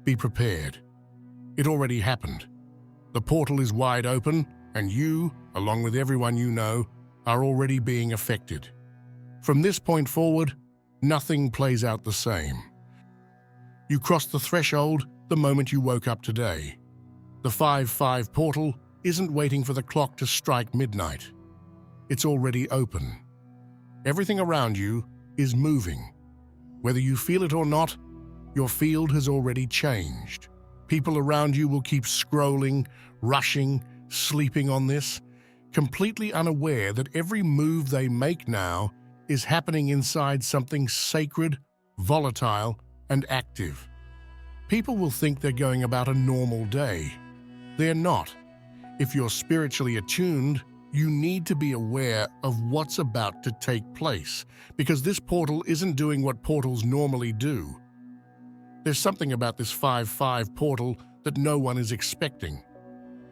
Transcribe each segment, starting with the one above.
Be prepared. It already happened. The portal is wide open, and you, along with everyone you know, are already being affected. From this point forward, nothing plays out the same. You crossed the threshold the moment you woke up today. The 5-5 portal isn't waiting for the clock to strike midnight. It's already open. Everything around you is moving. Whether you feel it or not, your field has already changed. People around you will keep scrolling, rushing, sleeping on this, completely unaware that every move they make now is happening inside something sacred, volatile, and active. People will think they're going about a normal day. They're not. If you're spiritually attuned, you need to be aware of what's about to take place, because this portal isn't doing what portals normally do. There's something about this 5-5 portal that no one is expecting,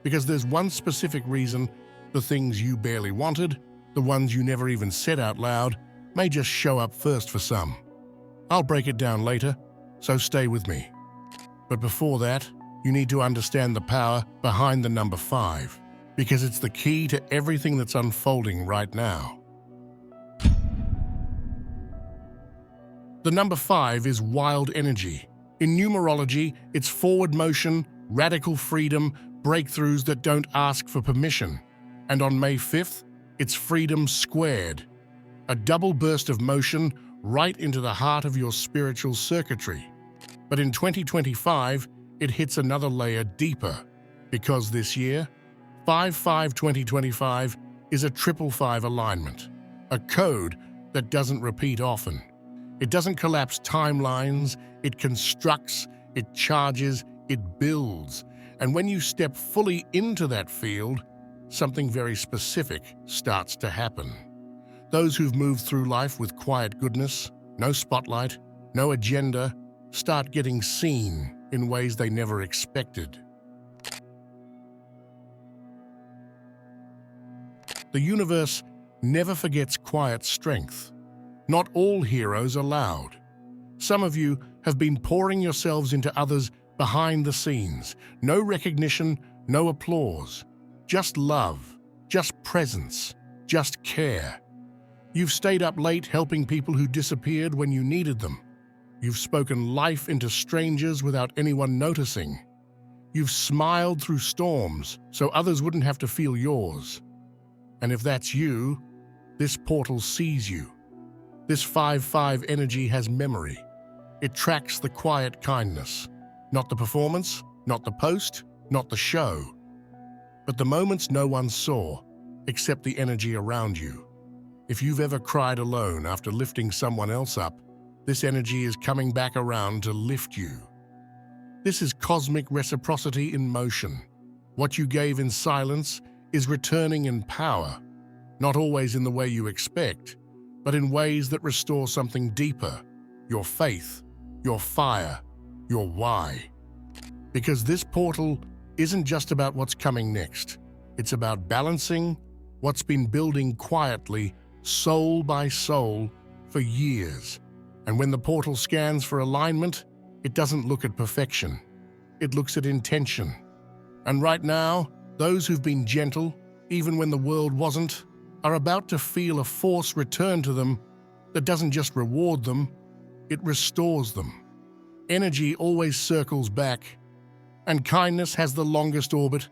because there's one specific reason the things you barely wanted, the ones you never even said out loud, may just show up first for some. I'll break it down later, so stay with me. But before that, you need to understand the power behind the number 5, because it's the key to everything that's unfolding right now. The number 5 is wild energy. In numerology, it's forward motion, radical freedom, breakthroughs that don't ask for permission. And on May 5th, it's freedom squared. A double burst of motion right into the heart of your spiritual circuitry. But in 2025, it hits another layer deeper, because this year, 5-5-2025 is a 5-5 alignment, a code that doesn't repeat often. It doesn't collapse timelines, it constructs, it charges, it builds. And when you step fully into that field, something very specific starts to happen. Those who've moved through life with quiet goodness, no spotlight, no agenda, start getting seen in ways they never expected. The universe never forgets quiet strength. Not all heroes are loud. Some of you have been pouring yourselves into others behind the scenes. No recognition, no applause. Just love, just presence, just care. You've stayed up late helping people who disappeared when you needed them. You've spoken life into strangers without anyone noticing. You've smiled through storms so others wouldn't have to feel yours. And if that's you, this portal sees you. This 5-5 energy has memory. It tracks the quiet kindness. Not the performance, not the post, not the show, but the moments no one saw, except the energy around you. If you've ever cried alone after lifting someone else up, this energy is coming back around to lift you. This is cosmic reciprocity in motion. What you gave in silence is returning in power, not always in the way you expect, but in ways that restore something deeper, your faith, your fire, your why. Because this portal isn't just about what's coming next. It's about balancing what's been building quietly, soul by soul, for years. And when the portal scans for alignment, it doesn't look at perfection. It looks at intention. And right now, those who've been gentle, even when the world wasn't, are about to feel a force return to them that doesn't just reward them, it restores them. Energy always circles back, and kindness has the longest orbit,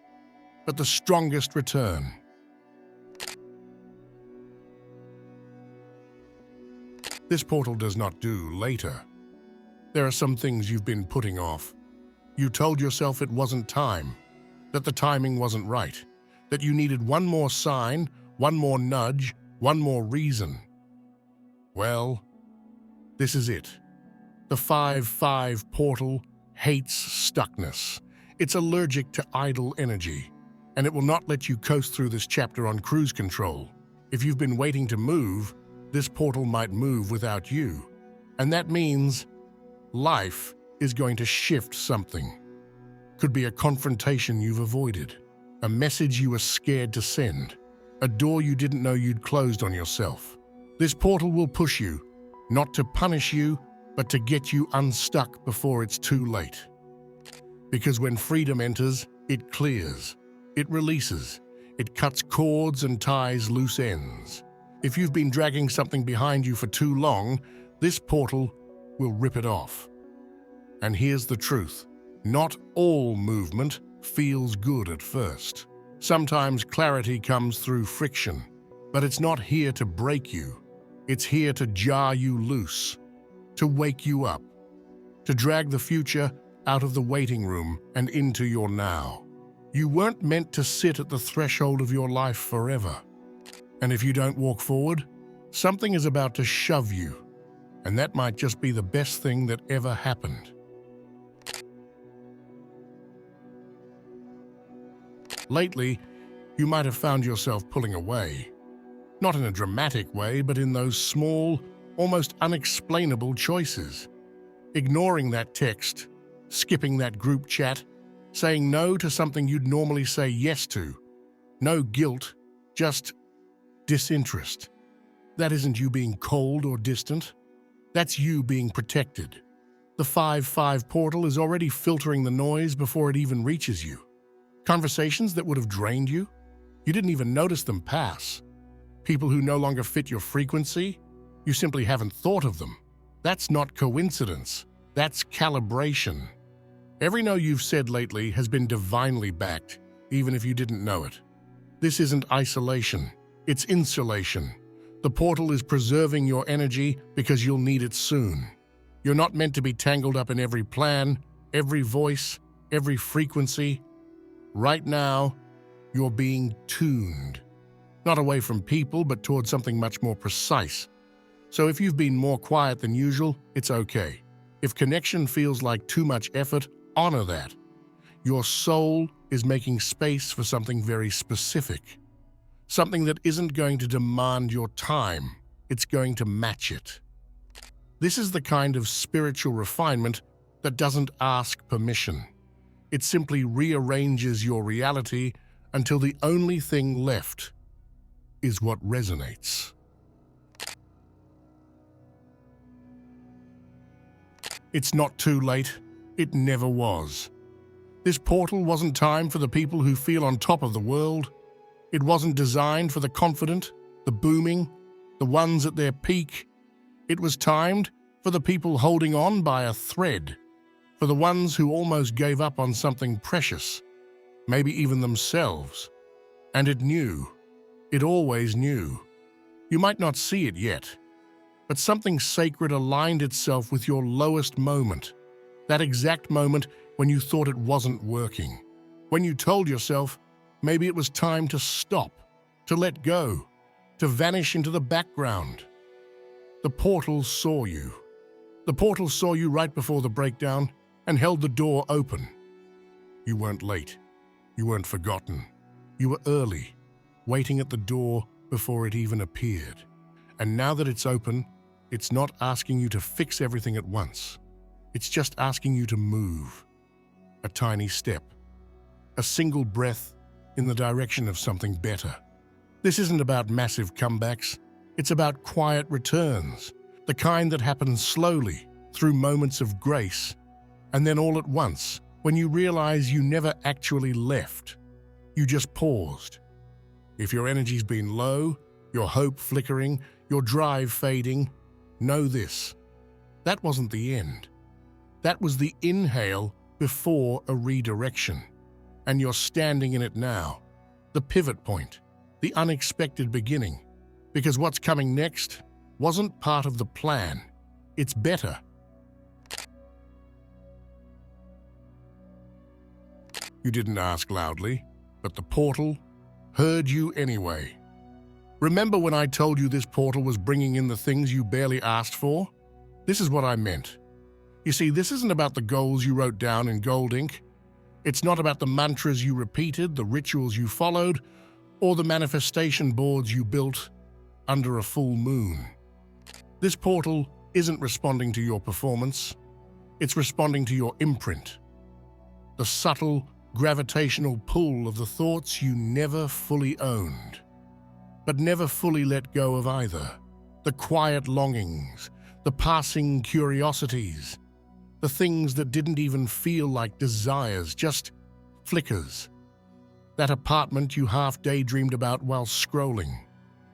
but the strongest return. This portal does not do later. There are some things you've been putting off. You told yourself it wasn't time, that the timing wasn't right, that you needed one more sign, one more nudge, one more reason. Well, this is it. The 5-5 portal hates stuckness. It's allergic to idle energy, and it will not let you coast through this chapter on cruise control. If you've been waiting to move, this portal might move without you. And that means life is going to shift something. Could be a confrontation you've avoided, a message you were scared to send, a door you didn't know you'd closed on yourself. This portal will push you, not to punish you, but to get you unstuck before it's too late. Because when freedom enters, it clears, it releases, it cuts cords and ties loose ends. If you've been dragging something behind you for too long, this portal will rip it off. And here's the truth. Not all movement feels good at first. Sometimes clarity comes through friction, but it's not here to break you. It's here to jar you loose, to wake you up, to drag the future out of the waiting room and into your now. You weren't meant to sit at the threshold of your life forever. And if you don't walk forward, something is about to shove you, and that might just be the best thing that ever happened. Lately, you might have found yourself pulling away. Not in a dramatic way, but in those small, almost unexplainable choices. Ignoring that text, skipping that group chat, saying no to something you'd normally say yes to. No guilt, just disinterest. That isn't you being cold or distant. That's you being protected. The 5-5 portal is already filtering the noise before it even reaches you. Conversations that would have drained you, you didn't even notice them pass. People who no longer fit your frequency, you simply haven't thought of them. That's not coincidence. That's calibration. Every no you've said lately has been divinely backed, even if you didn't know it. This isn't isolation, it's insulation. The portal is preserving your energy because you'll need it soon. You're not meant to be tangled up in every plan, every voice, every frequency. Right now, you're being tuned. Not away from people, but towards something much more precise. So if you've been more quiet than usual, it's okay. If connection feels like too much effort, honor that. Your soul is making space for something very specific. Something that isn't going to demand your time. It's going to match it. This is the kind of spiritual refinement that doesn't ask permission. It simply rearranges your reality until the only thing left is what resonates. It's not too late. It never was. This portal wasn't timed for the people who feel on top of the world. It wasn't designed for the confident, the booming, the ones at their peak. It was timed for the people holding on by a thread, for the ones who almost gave up on something precious, maybe even themselves. And it knew. It always knew. You might not see it yet, but something sacred aligned itself with your lowest moment. That exact moment when you thought it wasn't working. When you told yourself maybe it was time to stop, to let go, to vanish into the background. The portal saw you. The portal saw you right before the breakdown and held the door open. You weren't late. You weren't forgotten. You were early, waiting at the door before it even appeared. And now that it's open, it's not asking you to fix everything at once. It's just asking you to move. A tiny step. A single breath in the direction of something better. This isn't about massive comebacks. It's about quiet returns. The kind that happen slowly, through moments of grace. And then all at once, when you realize you never actually left. You just paused. If your energy's been low, your hope flickering, your drive fading, know this. That wasn't the end. That was the inhale before a redirection. And you're standing in it now. The pivot point. The unexpected beginning. Because what's coming next wasn't part of the plan. It's better. You didn't ask loudly, but the portal heard you anyway. Remember when I told you this portal was bringing in the things you barely asked for? This is what I meant. You see, this isn't about the goals you wrote down in gold ink. It's not about the mantras you repeated, the rituals you followed, or the manifestation boards you built under a full moon. This portal isn't responding to your performance. It's responding to your imprint. The subtle, gravitational pull of the thoughts you never fully owned, but never fully let go of either. The quiet longings, the passing curiosities, The things that didn't even feel like desires, just flickers. That apartment you half daydreamed about while scrolling.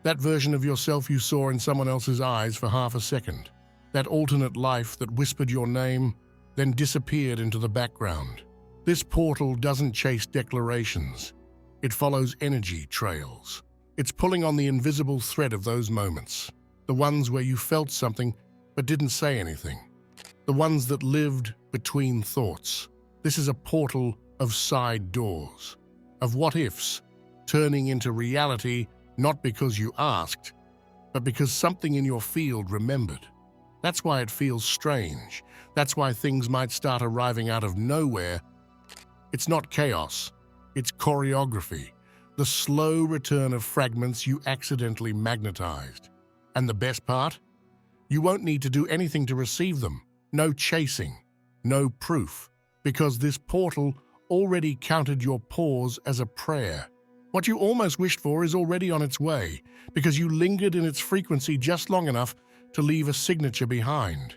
That version of yourself you saw in someone else's eyes for half a second. That alternate life that whispered your name, then disappeared into the background. This portal doesn't chase declarations. It follows energy trails. It's pulling on the invisible thread of those moments. The ones where you felt something but didn't say anything. The ones that lived between thoughts. This is a portal of side doors, of what-ifs, turning into reality not because you asked, but because something in your field remembered. That's why it feels strange. That's why things might start arriving out of nowhere. It's not chaos, it's choreography, the slow return of fragments you accidentally magnetized. And the best part? You won't need to do anything to receive them. No chasing, no proof, because this portal already counted your pause as a prayer. What you almost wished for is already on its way, because you lingered in its frequency just long enough to leave a signature behind.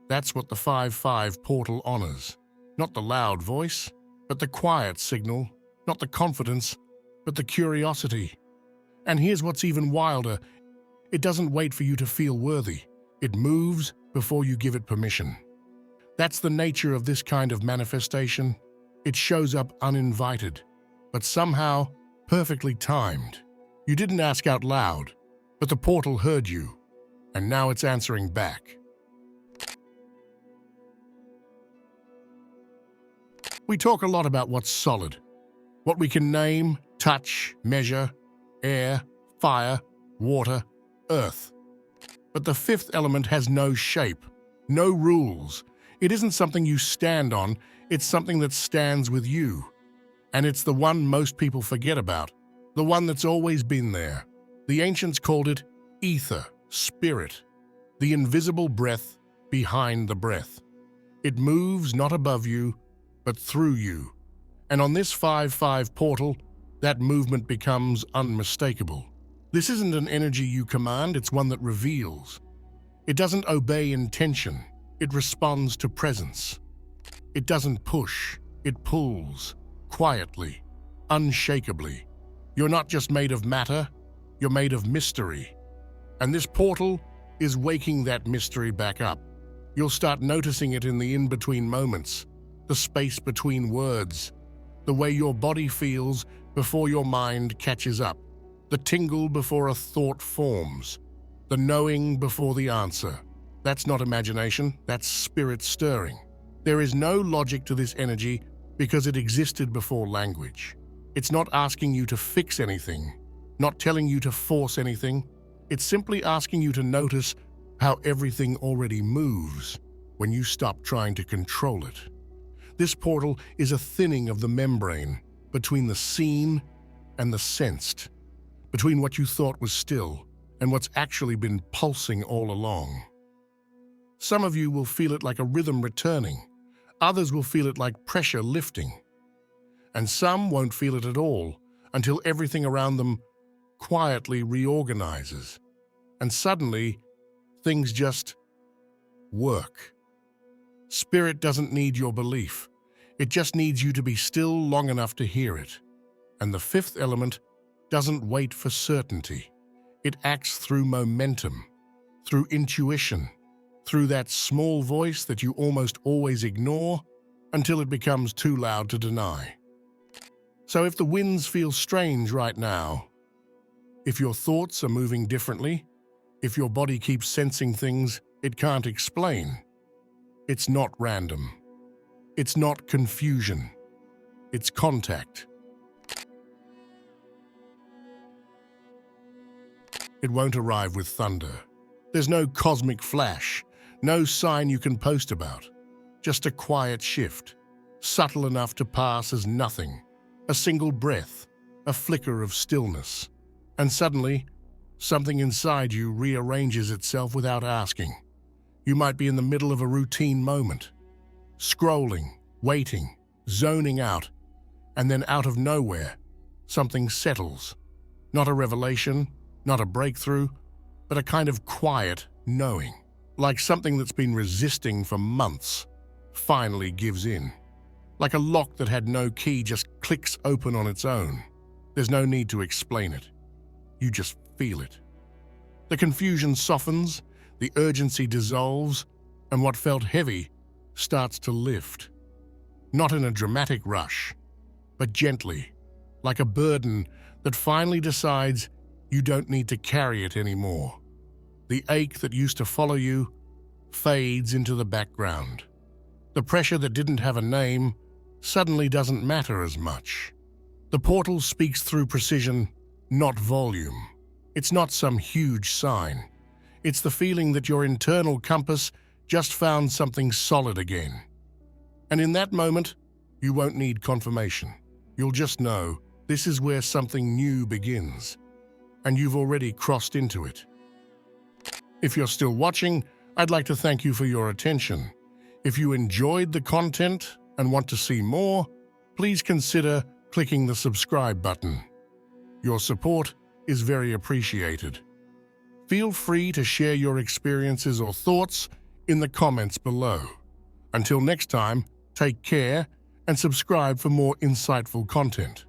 That's what the 5-5 portal honors. Not the loud voice, but the quiet signal. Not the confidence, but the curiosity. And here's what's even wilder. It doesn't wait for you to feel worthy. It moves before you give it permission. That's the nature of this kind of manifestation. It shows up uninvited, but somehow perfectly timed. You didn't ask out loud, but the portal heard you, and now it's answering back. We talk a lot about what's solid, what we can name, touch, measure, air, fire, water, earth. But the fifth element has no shape, no rules. It isn't something you stand on, it's something that stands with you. And it's the one most people forget about, the one that's always been there. The ancients called it ether, spirit, the invisible breath behind the breath. It moves not above you, but through you. And on this 5-5 portal, that movement becomes unmistakable. This isn't an energy you command, it's one that reveals. It doesn't obey intention, it responds to presence. It doesn't push, it pulls, quietly, unshakably. You're not just made of matter, you're made of mystery. And this portal is waking that mystery back up. You'll start noticing it in the in-between moments, the space between words, the way your body feels before your mind catches up, the tingle before a thought forms, the knowing before the answer. That's not imagination, that's spirit stirring. There is no logic to this energy because it existed before language. It's not asking you to fix anything, not telling you to force anything. It's simply asking you to notice how everything already moves when you stop trying to control it. This portal is a thinning of the membrane between the seen and the sensed, between what you thought was still and what's actually been pulsing all along. Some of you will feel it like a rhythm returning, others will feel it like pressure lifting, and some won't feel it at all until everything around them quietly reorganizes, and suddenly things just work. Spirit doesn't need your belief. It just needs you to be still long enough to hear it. And the fifth element doesn't wait for certainty. It acts through momentum, through intuition, through that small voice that you almost always ignore until it becomes too loud to deny. So if the winds feel strange right now, if your thoughts are moving differently, if your body keeps sensing things it can't explain, it's not random. It's not confusion. It's contact. It won't arrive with thunder. There's no cosmic flash, no sign you can post about. Just a quiet shift, subtle enough to pass as nothing, a single breath, a flicker of stillness. And suddenly, something inside you rearranges itself without asking. You might be in the middle of a routine moment, scrolling, waiting, zoning out, and then out of nowhere, something settles. Not a revelation, not a breakthrough, but a kind of quiet knowing, like something that's been resisting for months finally gives in. Like a lock that had no key just clicks open on its own. There's no need to explain it. You just feel it. The confusion softens, the urgency dissolves, and what felt heavy starts to lift. Not in a dramatic rush, but gently, like a burden that finally decides you don't need to carry it anymore. The ache that used to follow you fades into the background. The pressure that didn't have a name suddenly doesn't matter as much. The portal speaks through precision, not volume. It's not some huge sign. It's the feeling that your internal compass just found something solid again. And in that moment, you won't need confirmation. You'll just know this is where something new begins, and you've already crossed into it. If you're still watching, I'd like to thank you for your attention. If you enjoyed the content and want to see more, please consider clicking the subscribe button. Your support is very appreciated. Feel free to share your experiences or thoughts in the comments below. Until next time, take care and subscribe for more insightful content.